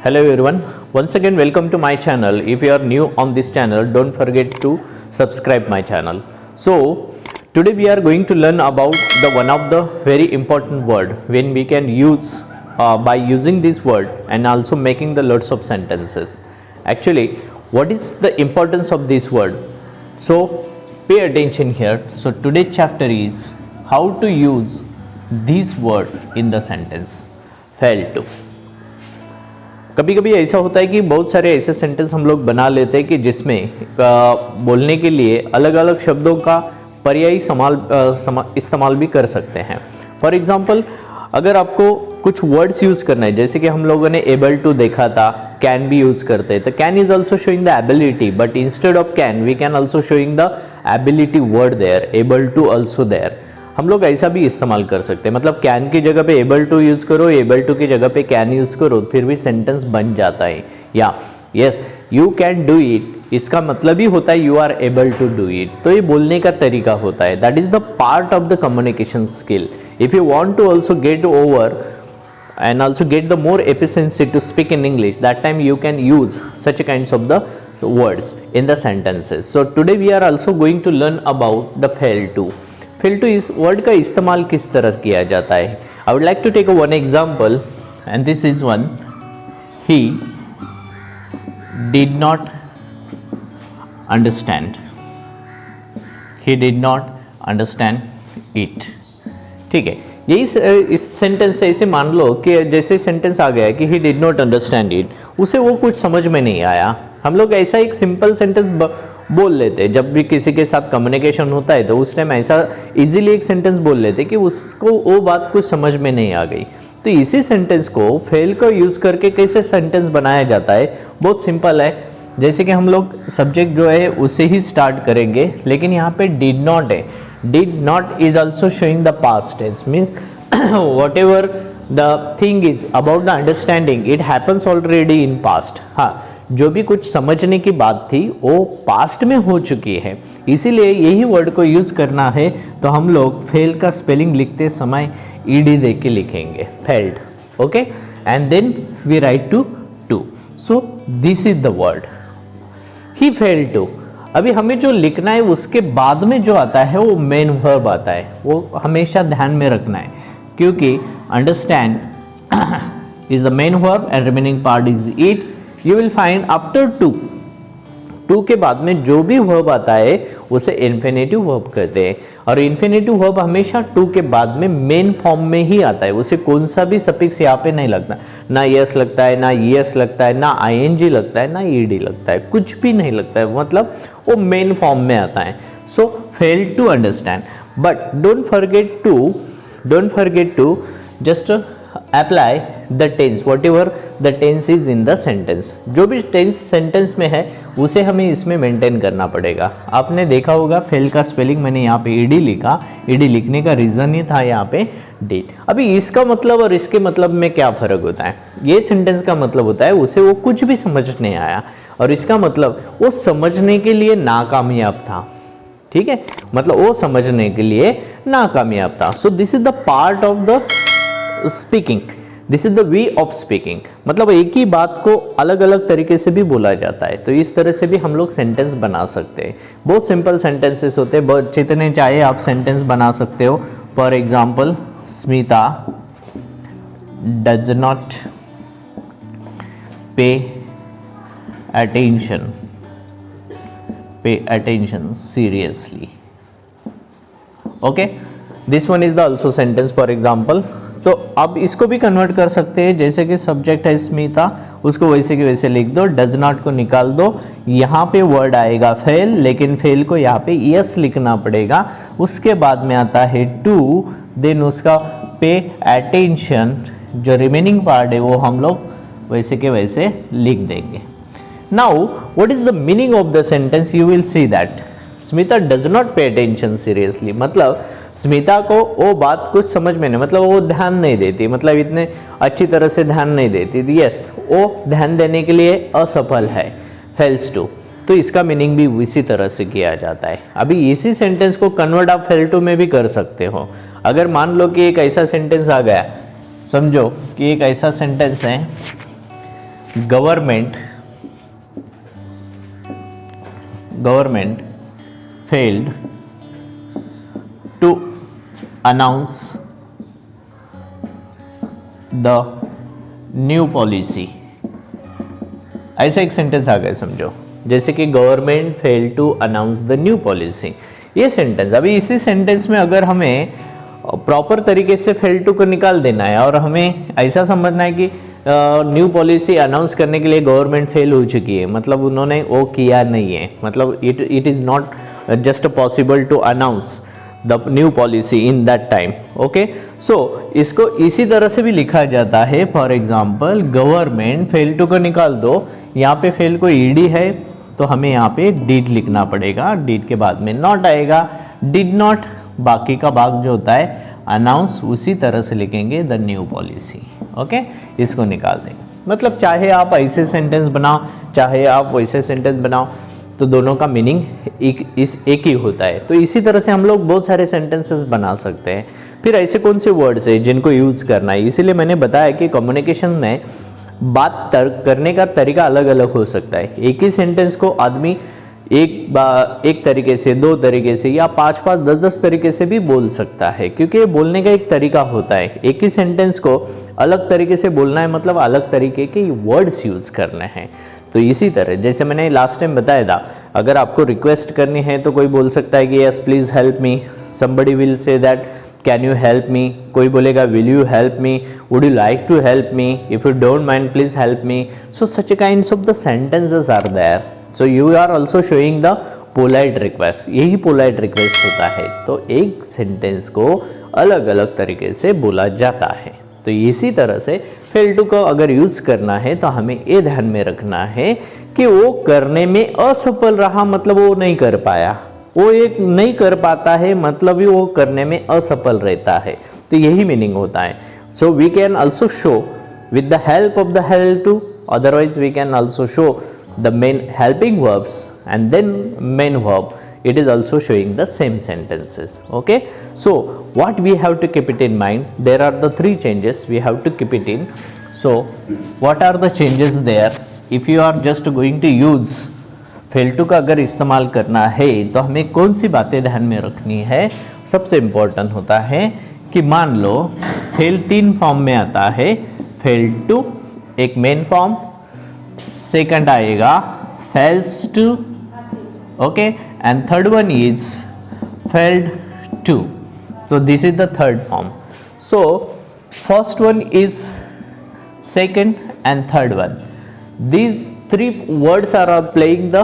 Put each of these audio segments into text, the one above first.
Hello everyone, once again welcome to my channel. If you are new on this channel, don't forget to subscribe my channel. So today we are going to learn about the one of the very important word when we can use by using this word and also making the lots of sentences. Actually, what is the importance of this word? So pay attention here. So today's chapter is how to use this word in the sentence. Fail to. कभी कभी ऐसा होता है कि बहुत सारे ऐसे sentence हम लोग बना लेते हैं कि जिसमें बोलने के लिए अलग अलग शब्दों का पर्यायी इस्तेमाल भी कर सकते हैं. फॉर एग्जांपल, अगर आपको कुछ वर्ड्स यूज़ करना है, जैसे कि हम लोगों ने एबल टू देखा था, कैन भी यूज़ करते हैं. तो can is also showing the ability, but instead of can we can also showing the ability word there, able to also there. हम लोग ऐसा भी इस्तेमाल कर सकते हैं. मतलब कैन की जगह पे एबल टू यूज़ करो, एबल टू की जगह पे कैन यूज़ करो, फिर भी सेंटेंस बन जाता है. या yes, you can do it, इसका मतलब ही होता है you are able to do it. तो ये बोलने का तरीका होता है. That is the part of the communication skill. If you want to also get over and also get the more efficiency to speak in English, that time you can use such kinds of the words in the sentences. So today we are also going to learn about the fail to. Fail to इस word का इस्तेमाल किस तरह किया जाता है. I would like to take one example and this is one. He did not understand. He did not understand it. ठीक है, यही इस सेंटेंस से ऐसे मान लो कि जैसे सेंटेंस आ गया कि he did not understand it, उसे वो कुछ समझ में नहीं आया. हम लोग ऐसा एक सिंपल सेंटेंस बोल लेते हैं. जब भी किसी के साथ कम्युनिकेशन होता है तो उस टाइम ऐसा इजीली एक सेंटेंस बोल लेते कि उसको वो बात कुछ समझ में नहीं आ गई. तो इसी सेंटेंस को फेल को यूज़ करके कैसे सेंटेंस बनाया जाता है, बहुत सिंपल है. जैसे कि हम लोग सब्जेक्ट जो है उसे ही स्टार्ट करेंगे, लेकिन यहाँ पे डिड नॉट है. did not is also showing the past tense, means whatever the thing is about the understanding, it happens already in past. हाँ, जो भी कुछ समझने की बात थी वो पास्ट में हो चुकी है, इसीलिए यही वर्ड को यूज करना है. तो हम लोग फेल का स्पेलिंग लिखते समय ईडी दे के लिखेंगे, failed. Okay, and then we write to. So this is the word he failed to. अभी हमें जो लिखना है उसके बाद में जो आता है वो मेन वर्ब आता है. वो हमेशा ध्यान में रखना है, क्योंकि understand is the main verb and remaining part is it. You will find after two के बाद में जो भी वर्ब आता है उसे इन्फिनेटिव वर्ब कहते हैं. और इन्फिनेटिव वर्ब हमेशा टू के बाद में मेन फॉर्म में ही आता है. उसे कौन सा भी सफिक्स यहाँ पे नहीं लगता. ना यस लगता है, ना ईएस लगता है, ना आईएनजी लगता है, ना ईडी लगता है, कुछ भी नहीं लगता है. मतलब वो मेन फॉर्म में आता है. So fail to understand, but don't forget to just apply the tense, whatever the tense is in the sentence. जो भी टेंस सेंटेंस में है उसे हमें इसमें मेंटेन करना पड़ेगा. आपने देखा होगा फेल का स्पेलिंग मैंने यहाँ पे ईडी लिखा. ईडी लिखने का रीज़न ही था यहाँ पे डिड. अभी इसका मतलब और इसके मतलब में क्या फ़र्क होता है. ये सेंटेंस का मतलब होता है उसे वो कुछ भी समझ नहीं आया, और इसका मतलब वो समझने के लिए नाकामयाब था. ठीक है, मतलब वो समझने के लिए नाकामयाब था. सो this is the part of the speaking, this is the way of speaking. मतलब एक ही बात को अलग अलग तरीके से भी बोला जाता है. तो इस तरह से भी हम लोग सेंटेंस बना सकते हैं. बहुत सिंपल सेंटेंसेस होते हैं, बहुत जितने चाहे आप सेंटेंस बना सकते हो. For example, Smita does not पे attention seriously. Okay, this one is the also sentence. For example, तो अब इसको भी कन्वर्ट कर सकते हैं. जैसे कि सब्जेक्ट है स्मिता, उसको वैसे के वैसे लिख दो, डज नॉट को निकाल दो. यहाँ पे वर्ड आएगा फेल, लेकिन फेल को यहाँ पे यस लिखना पड़ेगा. उसके बाद में आता है टू, देन उसका पे अटेंशन, जो रिमेनिंग पार्ट है वो हम लोग वैसे के वैसे लिख देंगे. Now what is the meaning of the sentence, you will see that Smita does not pay attention seriously. मतलब स्मिता को वो बात कुछ समझ में नहीं, मतलब वो ध्यान नहीं देती, मतलब इतने अच्छी तरह से ध्यान नहीं देती. यस, वो ध्यान देने के लिए असफल है, फेल्स टू. तो इसका मीनिंग भी इसी तरह से किया जाता है। अभी इसी सेंटेंस को कन्वर्ट आप फेल टू में भी कर सकते हो। अगर मान लो कि एक ऐसा सेंटेंस आ गया, समझो कि एक ऐसा सेंटेंस है, government failed to announce the new policy. ऐसा एक सेंटेंस आ गया समझो, जैसे कि government fail to announce the new policy. ये सेंटेंस, अभी इसी सेंटेंस में अगर हमें प्रॉपर तरीके से फेल टू को निकाल देना है और हमें ऐसा समझना है कि न्यू पॉलिसी अनाउंस करने के लिए गवर्नमेंट फेल हो चुकी है, मतलब उन्होंने वो किया नहीं है, मतलब it is not just possible to announce the new policy in that time. Okay, so इसको इसी तरह से भी लिखा जाता है। For example government fail to को निकाल दो, यहाँ पे फेल को ईडी है तो हमें यहाँ पे डिड लिखना पड़ेगा, डिड के बाद में नॉट आएगा, डिड नॉट, बाकी का भाग जो होता है अनाउंस, उसी तरह से लिखेंगे द न्यू पॉलिसी। ओके, इसको निकाल देंगे। मतलब चाहे आप ऐसे सेंटेंस बनाओ चाहे आप वैसे सेंटेंस बनाओ, तो दोनों का मीनिंग एक ही होता है। तो इसी तरह से हम लोग बहुत सारे सेंटेंसेस बना सकते हैं। फिर ऐसे कौन से वर्ड्स है जिनको यूज़ करना है, इसीलिए मैंने बताया कि कम्युनिकेशन में बात करने का तरीका अलग अलग हो सकता है। एक ही सेंटेंस को आदमी एक तरीके से, दो तरीके से या 5-5, 10-10 तरीके से भी बोल सकता है, क्योंकि ये बोलने का एक तरीका होता है। एक ही सेंटेंस को अलग तरीके से बोलना है, मतलब अलग तरीके के वर्ड्स यूज़ करने हैं। तो इसी तरह जैसे मैंने लास्ट टाइम बताया था, अगर आपको रिक्वेस्ट करनी है तो कोई बोल सकता है कि yes please help me, somebody will say that can you help me, कोई बोलेगा will you help me, would you like to help me, if you don't mind please help me. So such kinds of the sentences are there, so you are also showing the polite request. यही polite request होता है। तो एक sentence को अलग अलग तरीके से बोला जाता है। तो इसी तरह से फेल टू को अगर यूज़ करना है तो हमें ये ध्यान में रखना है कि वो करने में असफल रहा, मतलब वो नहीं कर पाया, वो एक नहीं कर पाता है, मतलब ही वो करने में असफल रहता है। तो यही मीनिंग होता है। So we can also show with the help of the help to, otherwise we can also show the main helping verbs and then main verb. It is also showing the same sentences. Okay, so what we have to keep it in mind, there are the 3 changes we have to keep it in. So what are the changes there? If you are just going to use fail to का अगर इस्तेमाल करना है तो हमें कौन सी बातें ध्यान में रखनी है। सबसे इम्पोर्टेंट होता है कि मान लो फेल 3 फॉर्म में आता है, फेल टू एक मेन फॉर्म, सेकंड आएगा fails to, okay, and third one is failed to. So this is the third form. So first one is second and third one. These 3 words are playing the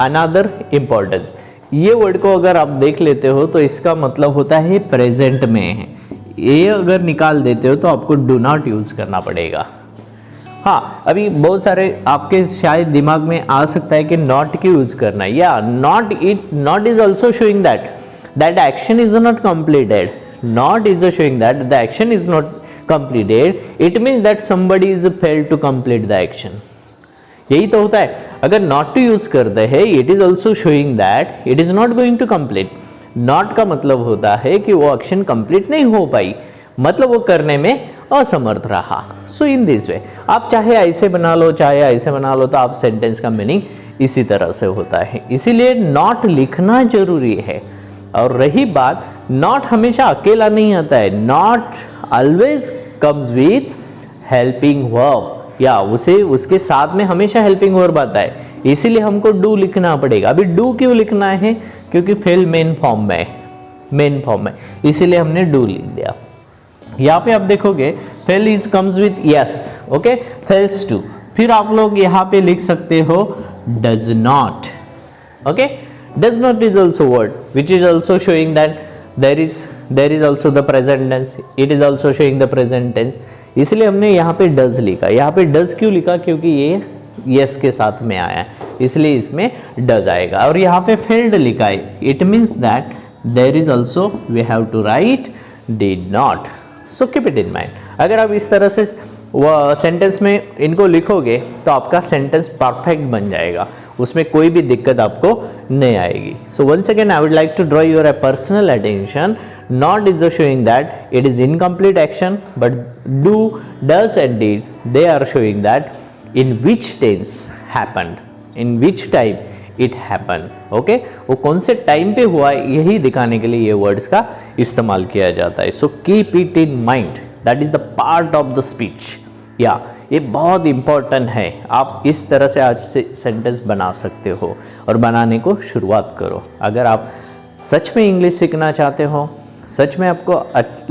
another importance. ये word को अगर आप देख लेते हो तो इसका मतलब होता है प्रेजेंट में है। ये अगर निकाल देते हो तो आपको डू नॉट यूज करना पड़ेगा। हाँ, अभी बहुत सारे आपके शायद दिमाग में आ सकता है कि नॉट की यूज करना है, या not is also showing that action is not completed, not is showing that the action is not completed, it means that somebody is failed to complete the action. यही तो होता है। अगर नॉट टू यूज करते हैं, it is also showing that it is not going to complete. Not का मतलब होता है कि वो एक्शन कंप्लीट नहीं हो पाई, मतलब वो करने में असमर्थ रहा। सो इन दिस वे आप चाहे ऐसे बना लो चाहे ऐसे बना लो, तो आप सेंटेंस का मीनिंग इसी तरह से होता है। इसीलिए नॉट लिखना जरूरी है। और रही बात, नॉट हमेशा अकेला नहीं आता है, not always comes with helping verb, या उसके साथ में हमेशा हेल्पिंग वर्ब आता है। इसीलिए हमको डू लिखना पड़ेगा। अभी डू क्यों लिखना है? क्योंकि फेल मेन फॉर्म में, इसीलिए हमने डू लिख दिया। यहाँ पे आप देखोगे fail is comes with yes, okay, fails to. फिर आप लोग यहाँ पे लिख सकते हो does not, okay. Does not is also word which is also showing that there is also the present tense, it is also showing the present tense. इसलिए हमने यहाँ पे डज लिखा। यहाँ पे डज क्यों लिखा? क्योंकि ये यस के साथ में आया है, इसलिए इसमें डज आएगा। और यहाँ पे फेल्ड लिखा है, it means that there is also we have to write did not. So keep it in mind. अगर आप इस तरह से सेंटेंस में इनको लिखोगे तो आपका सेंटेंस परफेक्ट बन जाएगा। उसमें कोई भी दिक्कत आपको नहीं आएगी. So once again I would like to draw your personal attention, not is showing that it is incomplete action, but do, does and did, they are showing that in which tense happened, in which time it happened. okay, वो कौन से time पे हुआ यही दिखाने के लिए ये वर्ड्स का इस्तेमाल किया जाता है. सो keep it in mind, that is the part of the speech. या ये बहुत इंपॉर्टेंट है. आप इस तरह से आज से सेंटेंस बना सकते हो और बनाने को शुरुआत करो. अगर आप सच में इंग्लिश सीखना चाहते हो, सच में आपको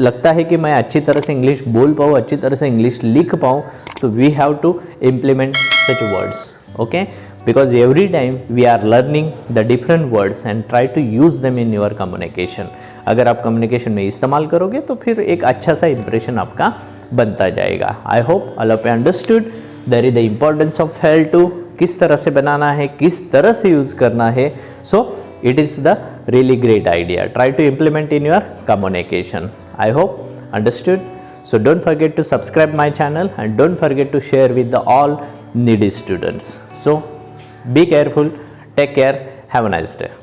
लगता है कि मैं अच्छी तरह से इंग्लिश बोल पाऊँ, अच्छी तरह से इंग्लिश लिख पाऊँ, तो we have to implement such words. Okay, because every time we are learning the different words and try to use them in your communication. अगर आप कम्युनिकेशन में इस्तेमाल करोगे तो फिर एक अच्छा सा इंप्रेशन आपका बनता जाएगा. I hope all of you understood there is the importance of help to, किस तरह से बनाना है, किस तरह से यूज़ करना है. सो it is the really great idea. Try to implement in your communication. I hope understood. So don't forget to subscribe my channel and don't forget to share with the all needy students. So be careful, take care, have a nice day.